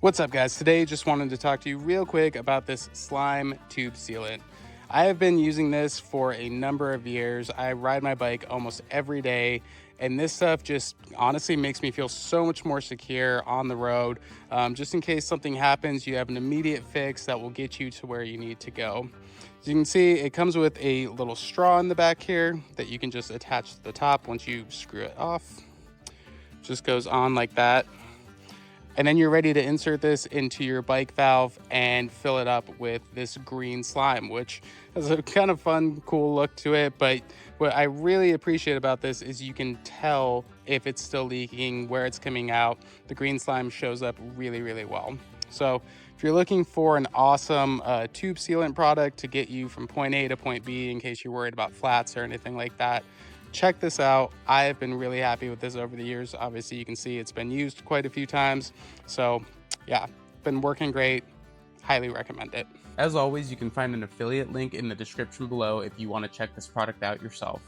What's up, guys? Today just wanted to talk to you real quick about this slime tube sealant. I have been using this for a number of years. I ride my bike almost every day, and this stuff just honestly makes me feel so much more secure on the road. Just in case something happens, you have an immediate fix that will get you to where you need to go. As you can see, it comes with a little straw in the back here that you can just attach to the top once you screw it off. Just goes on like that. And then you're ready to insert this into your bike valve and fill it up with this green slime, which has a kind of fun, cool look to it. But what I really appreciate about this is you can tell if it's still leaking, where it's coming out. The green slime shows up really, really well. So if you're looking for an awesome tube sealant product to get you from point A to point B in case you're worried about flats or anything like that, check this out. I have been really happy with this over the years. Obviously, you can see it's been used quite a few times. So yeah, been working great. Highly recommend it. As always, you can find an affiliate link in the description below if you want to check this product out yourself.